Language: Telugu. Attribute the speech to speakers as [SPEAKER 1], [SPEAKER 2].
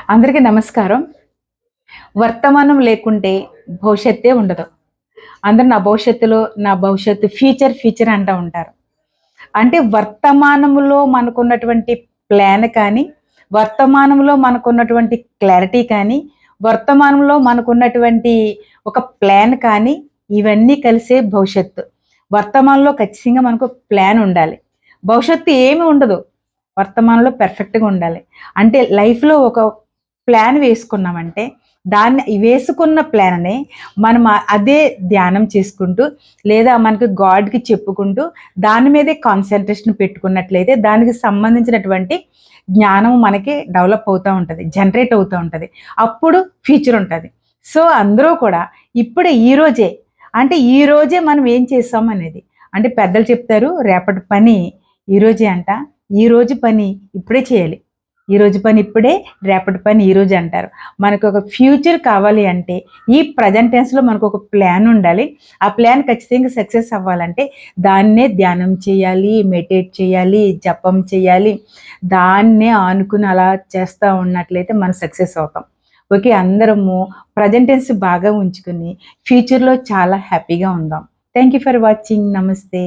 [SPEAKER 1] అందరికీ నమస్కారం. వర్తమానం లేకుంటే భవిష్యత్తే ఉండదు. అందరూ నా భవిష్యత్తు ఫ్యూచర్ అంటా ఉంటారు. అంటే వర్తమానములో మనకున్నటువంటి ప్లాన్ కానీ, వర్తమానంలో మనకున్నటువంటి క్లారిటీ కానీ, వర్తమానంలో మనకున్నటువంటి ఒక ప్లాన్ కానీ, ఇవన్నీ కలిసే భవిష్యత్తు. వర్తమానంలో ఖచ్చితంగా మనకు ప్లాన్ ఉండాలి. భవిష్యత్తు ఏమి ఉండదు. వర్తమానంలో పర్ఫెక్ట్‌గా ఉండాలి. అంటే లైఫ్‌లో ఒక ప్లాన్ వేసుకున్నామంటే, వేసుకున్న ప్లాన్‌ని మనం అదే ధ్యానం చేసుకుంటూ, లేదా మనకు గాడ్‌కి చెప్పుకుంటూ, దాని మీదే కాన్సంట్రేషన్ పెట్టుకున్నట్లయితే, దానికి సంబంధించినటువంటి జ్ఞానం మనకి డెవలప్ అవుతా ఉంటది. జనరేట్ అవుతా ఉంటది. అప్పుడు ఫ్యూచర్ ఉంటది. సో, అందరూ కూడా ఇప్పుడే ఈ రోజే మనం ఏం చేసాం అనేది. అంటే పెద్దలు చెప్తారు, రేపటి పని ఈరోజే అంట. ఈరోజు పని ఇప్పుడే చేయాలి. ఈరోజు పని ఇప్పుడే, రేపటి పని ఈరోజే అంటారు. మనకొక ఫ్యూచర్ కావాలి అంటే, ఈ ప్రెజెంట్ టెన్స్‌లో మనకొక ప్లాన్ ఉండాలి. ఆ ప్లాన్ ఖచ్చితంగా సక్సెస్ అవ్వాలంటే, దాన్నే ధ్యానం చేయాలి, మెడిటేట్ చేయాలి, జపం చేయాలి. దాన్నే ఆనుకుని అలా చేస్తా ఉన్నట్లయితే మనం సక్సెస్ అవుతాం. ఓకే. అందరము ప్రెజెంట్ టెన్స్ బాగా ఉంచుకొని, ఫ్యూచర్‌లో చాలా హ్యాపీగా ఉందాం. Thank you for watching. నమస్తే.